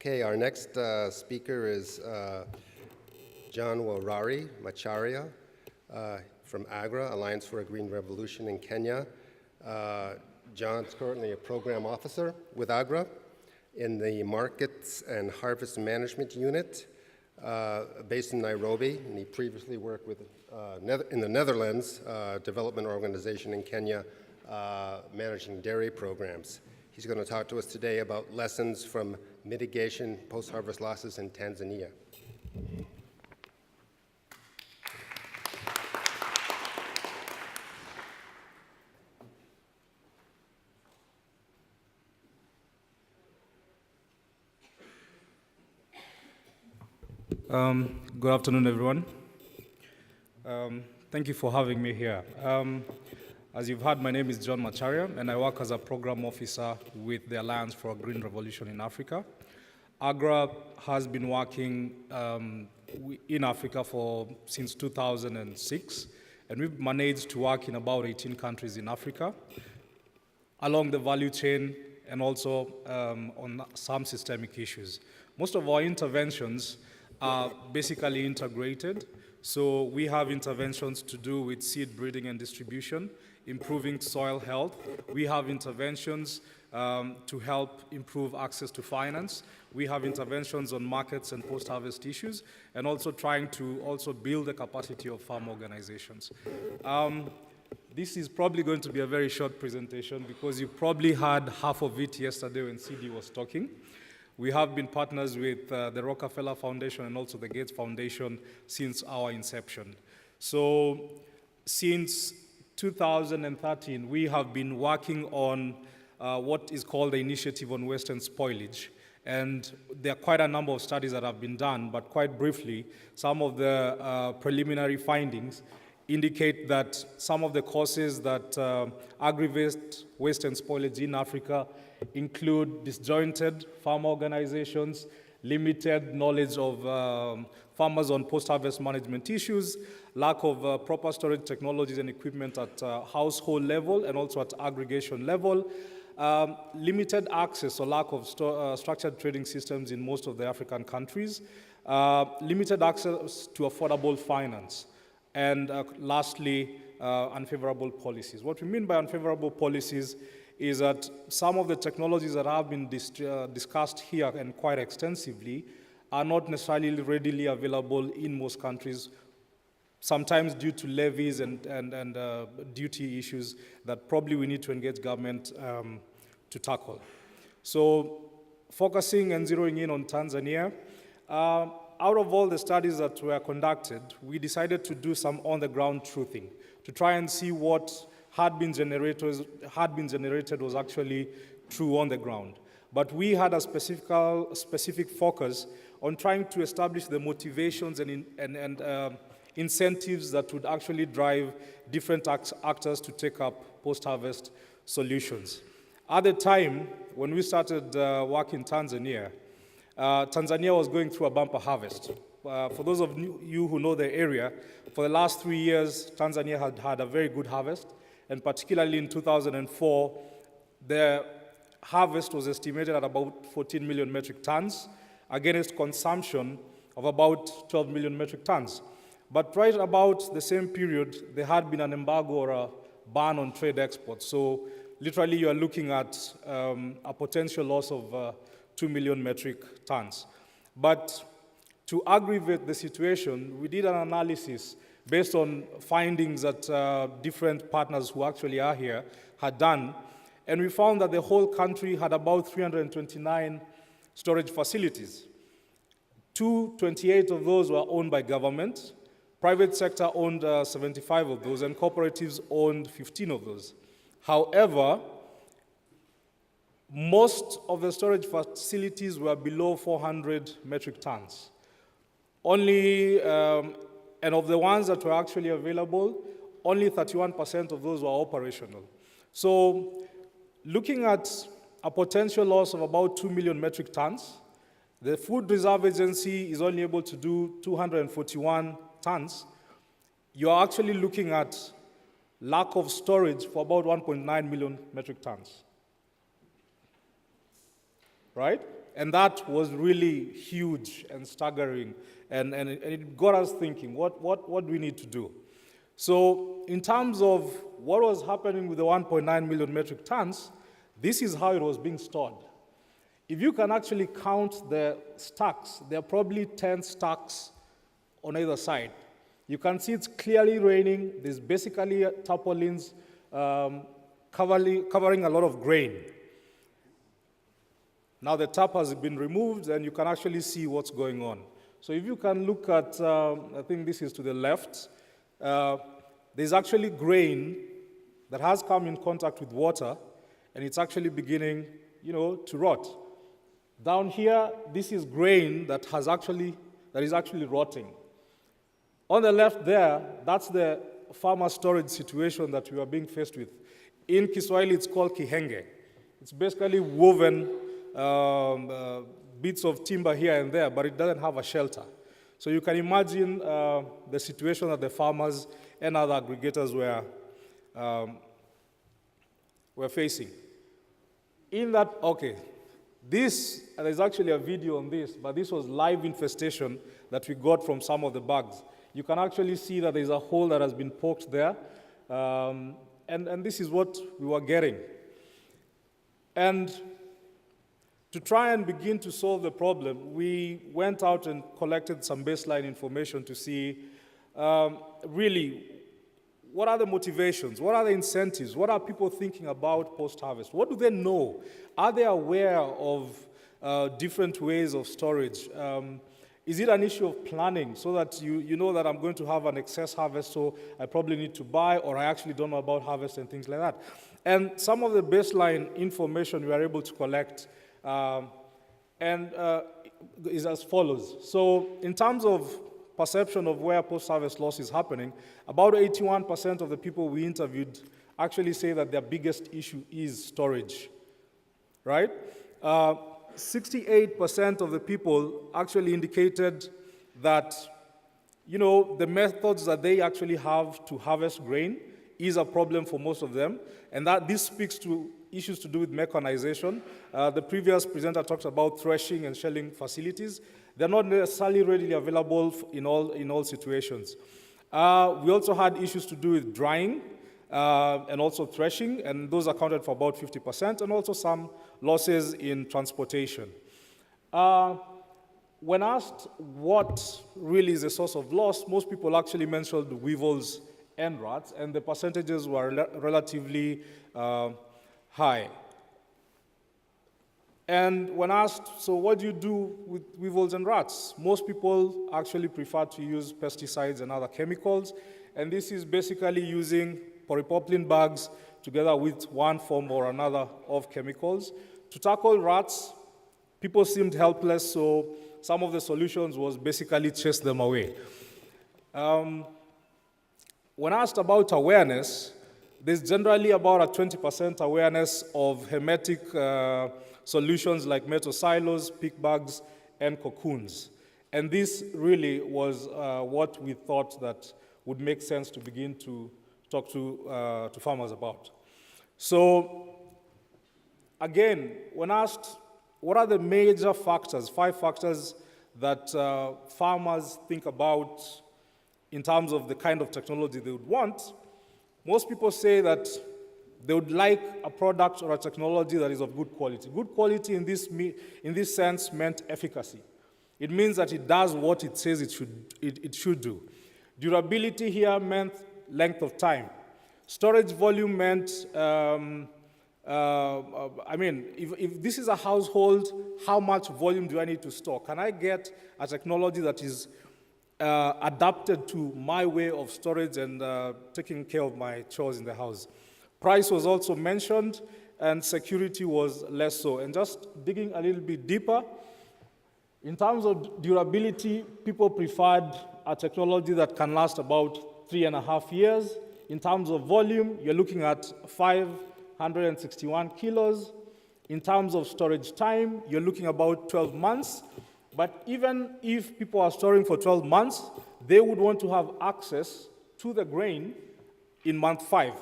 Okay, our next speaker is John Macharia from AGRA, Alliance for a Green Revolution in Kenya. John's currently a program officer with AGRA in the Markets and Harvest Management Unit based in Nairobi, and he previously worked with in the Netherlands development organization in Kenya managing dairy programs. He's going to talk to us today about lessons from mitigation post-harvest losses in Tanzania. Good afternoon, everyone. Thank you for having me here. As you've heard, my name is John Macharia, and I work as a program officer with the Alliance for a Green Revolution in Africa. AGRA has been working in Africa since 2006, and we've managed to work in about 18 countries in Africa, along the value chain and also on some systemic issues. Most of our interventions are basically integrated. So we have interventions to do with seed breeding and distribution, improving soil health. We have interventions to help improve access to finance. We have interventions on markets and post-harvest issues, and also trying to also build the capacity of farm organizations. This is probably going to be a very short presentation because you probably had half of it yesterday when CD was talking. We have been partners with the Rockefeller Foundation and also the Gates Foundation since our inception. So since 2013, we have been working on what is called the Initiative on Western Spoilage. And there are quite a number of studies that have been done, but quite briefly, some of the preliminary findings indicate that some of the causes that aggravate Western spoilage in Africa include disjointed farm organizations, limited knowledge of farmers on post-harvest management issues, lack of proper storage technologies and equipment at household level and also at aggregation level, limited access or lack of structured trading systems in most of the African countries, limited access to affordable finance, and lastly, unfavorable policies. What we mean by unfavorable policies is that some of the technologies that have been discussed here and quite extensively are not necessarily readily available in most countries, sometimes due to levies and duty issues that probably we need to engage government to tackle. So focusing and zeroing in on Tanzania, out of all the studies that were conducted, we decided to do some on-the-ground truthing to try and see what had been generated was actually true on the ground. But we had a specific focus on trying to establish the motivations and incentives that would actually drive different actors to take up post-harvest solutions. At the time, when we started work in Tanzania, Tanzania was going through a bumper harvest. For those of you who know the area, for the last 3 years, Tanzania had had a very good harvest, and particularly in 2004, the harvest was estimated at about 14 million metric tons against consumption of about 12 million metric tons. But right about the same period, there had been an embargo or a ban on trade exports. So literally you are looking at a potential loss of 2 million metric tons. But to aggravate the situation, we did an analysis based on findings that different partners who actually are here had done, and we found that the whole country had about 329 storage facilities. 228 of those were owned by government, private sector owned 75 of those, and cooperatives owned 15 of those. However, most of the storage facilities were below 400 metric tons. Only and of the ones that were actually available, only 31% of those were operational. So looking at a potential loss of about 2 million metric tons, the Food Reserve Agency is only able to do 241 tons. You're actually looking at lack of storage for about 1.9 million metric tons. right? And that was really huge and staggering, and it got us thinking, what do we need to do? So in terms of what was happening with the 1.9 million metric tons, this is how it was being stored. If you can actually count the stacks, there are probably 10 stacks on either side. You can see it's clearly raining. There's basically tarpaulins covering a lot of grain. Now the tarp has been removed, and you can actually see what's going on. So if you can look at, I think this is to the left, there's actually grain that has come in contact with water, and it's actually beginning, to rot. Down here, this is grain that is actually rotting. On the left there, that's the farmer storage situation that we are being faced with. In Kiswahili, it's called kihenge. It's basically woven bits of timber here and there, but it doesn't have a shelter. So you can imagine the situation that the farmers and other aggregators were facing. There's actually a video on this, but this was live infestation that we got from some of the bugs. You can actually see that there's a hole that has been poked there, and this is what we were getting. And to try and begin to solve the problem, we went out and collected some baseline information to see really what are the motivations, what are the incentives, what are people thinking about post-harvest, what do they know? Are they aware of different ways of storage? Is it an issue of planning so that you know that I'm going to have an excess harvest, so I probably need to buy, or I actually don't know about harvest and things like that? And some of the baseline information we are able to collect is as follows. So in terms of perception of where post-harvest loss is happening, about 81% of the people we interviewed actually say that their biggest issue is storage, right? 68% of the people actually indicated that, the methods that they actually have to harvest grain is a problem for most of them, and that this speaks to issues to do with mechanization. The previous presenter talked about threshing and shelling facilities. They're not necessarily readily available in all situations. We also had issues to do with drying and also threshing, and those accounted for about 50%, and also some losses in transportation. When asked what really is the source of loss, most people actually mentioned weevils and rats, and the percentages were relatively high. And when asked, so what do you do with weevils and rats? Most people actually prefer to use pesticides and other chemicals, and this is basically using polypropylene bags together with one form or another of chemicals. To tackle rats, people seemed helpless, so some of the solutions was basically chase them away. When asked about awareness, there's generally about a 20% awareness of hermetic solutions like metal silos, pick bags, and cocoons. And this really was what we thought that would make sense to begin to talk to farmers about. So again, when asked what are the major factors, 5 factors that farmers think about in terms of the kind of technology they would want, most people say that they would like a product or a technology that is of good quality. Good quality in this sense meant efficacy. It means that it does what it says it should do. Durability here meant length of time. Storage volume meant, if this is a household, how much volume do I need to store? Can I get a technology that is adapted to my way of storage and taking care of my chores in the house? Price was also mentioned, and security was less so. And just digging a little bit deeper, in terms of durability, people preferred a technology that can last about 3.5 years. In terms of volume, you're looking at 561 kilos. In terms of storage time, you're looking about 12 months. But even if people are storing for 12 months, they would want to have access to the grain in month 5.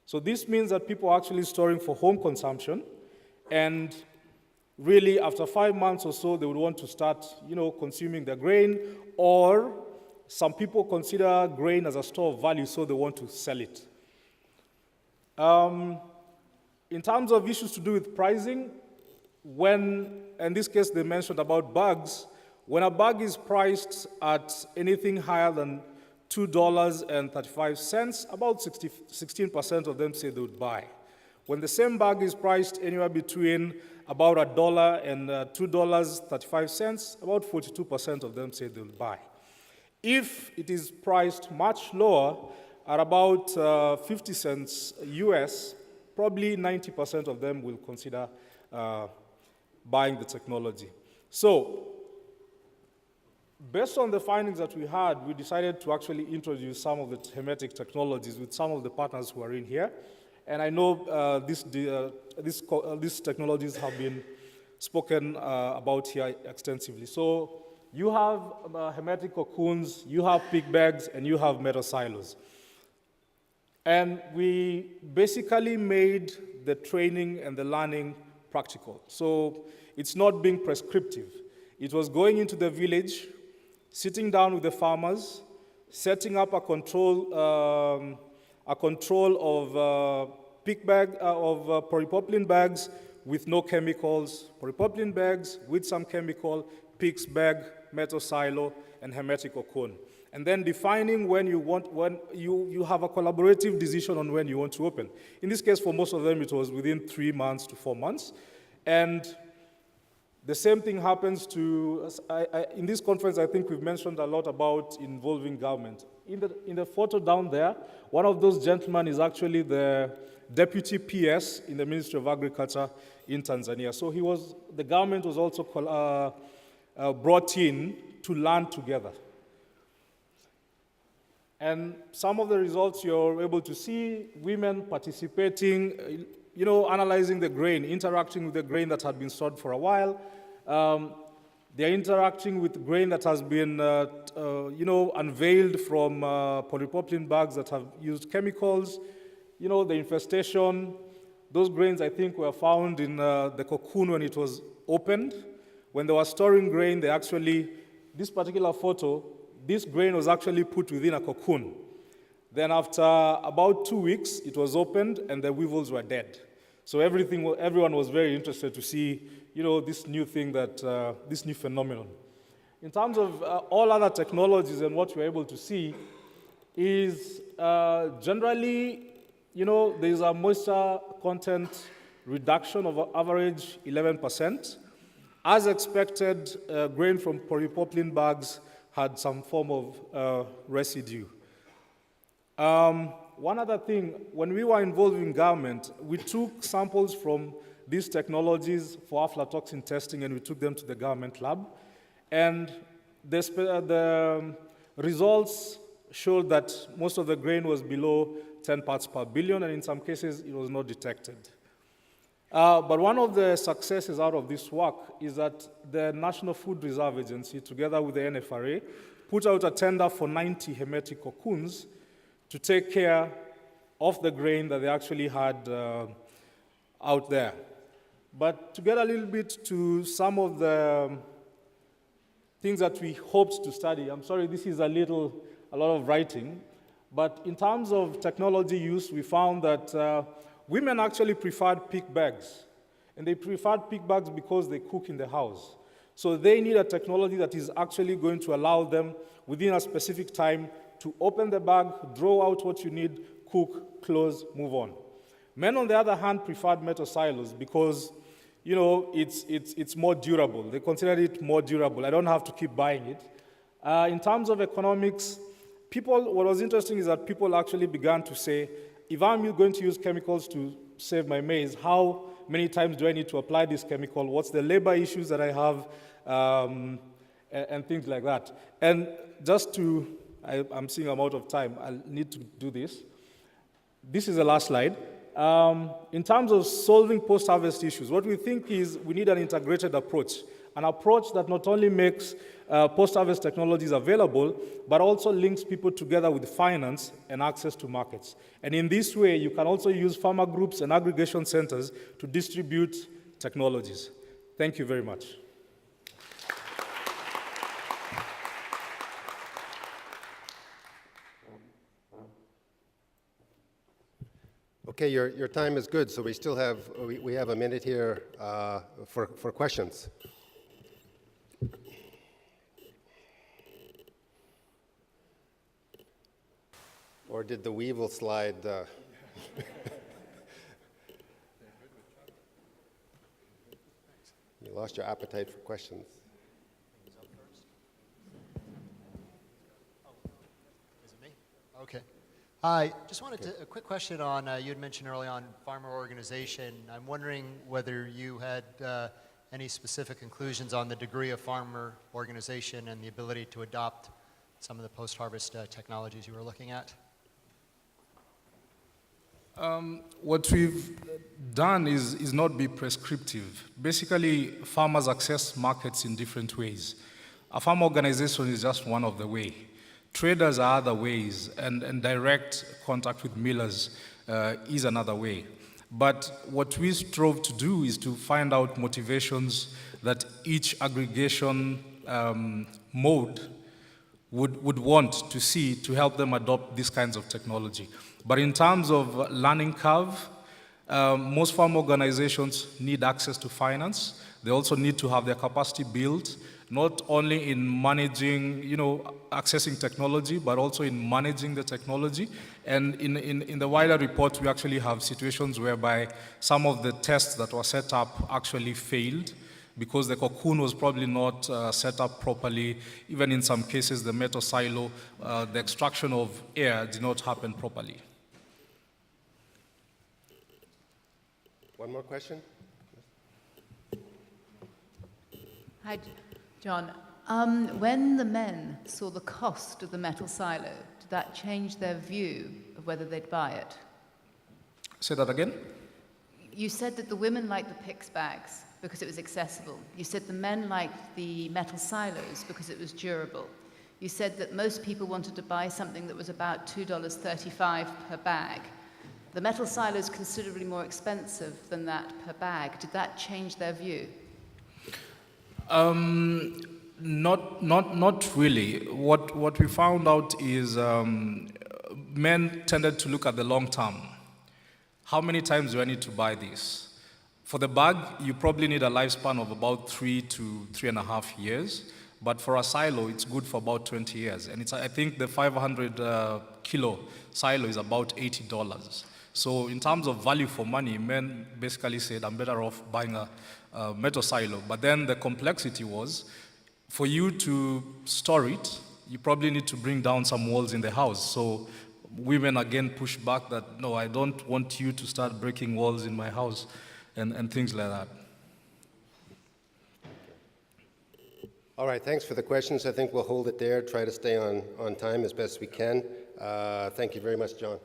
So this means that people are actually storing for home consumption, and really after 5 months or so, they would want to start, consuming the grain, or some people consider grain as a store of value, so they want to sell it. In terms of issues to do with pricing, when, in this case, they mentioned about bags, when a bag is priced at anything higher than $2.35, about 16% of them say they would buy. When the same bag is priced anywhere between about $1 and $2.35, about 42% of them say they will buy. If it is priced much lower, at about 50 cents US, probably 90% of them will consider buying the technology. So, based on the findings that we had, we decided to actually introduce some of the hermetic technologies with some of the partners who are in here. And I know these technologies have been spoken about here extensively. So you have hermetic cocoons, you have pig bags, and you have metal silos. And we basically made the training and the learning practical. So it's not being prescriptive. It was going into the village, sitting down with the farmers, setting up a control of pig bag, of polypropylene bags with no chemicals, polypropylene bags with some chemical, pig's bag, metal silo, and hermetic cocoon. And then defining when you have a collaborative decision on when you want to open. In this case, for most of them, it was within 3 months to 4 months. And the same thing happens to, in this conference, I think we've mentioned a lot about involving government. In the photo down there, one of those gentlemen is actually the deputy PS in the Ministry of Agriculture in Tanzania. So the government was also brought in to learn together. And some of the results you're able to see, women participating, analyzing the grain, interacting with the grain that had been stored for a while. They're interacting with grain that has been, unveiled from polypropylene bags that have used chemicals. The infestation, those grains, I think, were found in the cocoon when it was opened. When they were storing grain, this particular photo, this grain was actually put within a cocoon. Then after about 2 weeks, it was opened and the weevils were dead. So everyone was very interested to see, this new thing this new phenomenon. In terms of all other technologies and what we're able to see is generally, there's a moisture content reduction of average 11%. As expected, grain from polypropylene bags had some form of residue. One other thing, when we were involved in government, we took samples from these technologies for aflatoxin testing and we took them to the government lab. And the results showed that most of the grain was below 10 parts per billion, and in some cases it was not detected. But one of the successes out of this work is that the National Food Reserve Agency, together with the NFRA, put out a tender for 90 hermetic cocoons to take care of the grain that they actually had out there. But to get a little bit to some of the things that we hoped to study, I'm sorry, this is a lot of writing, but in terms of technology use, we found that women actually preferred pig bags. And they preferred pig bags because they cook in the house. So they need a technology that is actually going to allow them, within a specific time, to open the bag, draw out what you need, cook, close, move on. Men, on the other hand, preferred metal silos because, it's more durable. They considered it more durable. I don't have to keep buying it. In terms of economics, what was interesting is that people actually began to say, if I'm going to use chemicals to save my maize, how many times do I need to apply this chemical? What's the labor issues that I have? And things like that. And I'm seeing I'm out of time. I'll need to do this. This is the last slide. In terms of solving post-harvest issues, what we think is we need an integrated approach, an approach that not only makes post-harvest technologies available, but also links people together with finance and access to markets. And in this way, you can also use farmer groups and aggregation centers to distribute technologies. Thank you very much. Okay, your time is good, so we still have, we have a minute here for questions. Or did the weevil slide? You lost your appetite for questions. Is it me? Okay. I just wanted to, a quick question on, you had mentioned early on farmer organization. I'm wondering whether you had any specific conclusions on the degree of farmer organization and the ability to adopt some of the post-harvest technologies you were looking at. What we've done is not be prescriptive. Basically, farmers access markets in different ways. A farm organization is just one of the ways. Traders are other ways, and direct contact with millers is another way. But what we strove to do is to find out motivations that each aggregation mode would want to see to help them adopt these kinds of technology. But in terms of learning curve, most farm organizations need access to finance. They also need to have their capacity built, not only in managing, accessing technology, but also in managing the technology. And in the wider report, we actually have situations whereby some of the tests that were set up actually failed because the cocoon was probably not set up properly. Even in some cases, the metal silo, the extraction of air did not happen properly. One more question? Hi, John. When the men saw the cost of the metal silo, did that change their view of whether they'd buy it? Say that again? You said that the women liked the PICS bags because it was accessible. You said the men liked the metal silos because it was durable. You said that most people wanted to buy something that was about $2.35 per bag. The metal silo is considerably more expensive than that per bag. Did that change their view? Not really. What we found out is men tended to look at the long term. How many times do I need to buy this? For the bag, you probably need a lifespan of about 3 to 3.5 years. But for a silo, it's good for about 20 years. And I think the 500 kilo silo is about $80. So in terms of value for money, men basically said, I'm better off buying a metal silo. But then the complexity was, for you to store it, you probably need to bring down some walls in the house. So women again pushed back that, no, I don't want you to start breaking walls in my house and things like that. All right, thanks for the questions. I think we'll hold it there, try to stay on time as best we can. Thank you very much, John.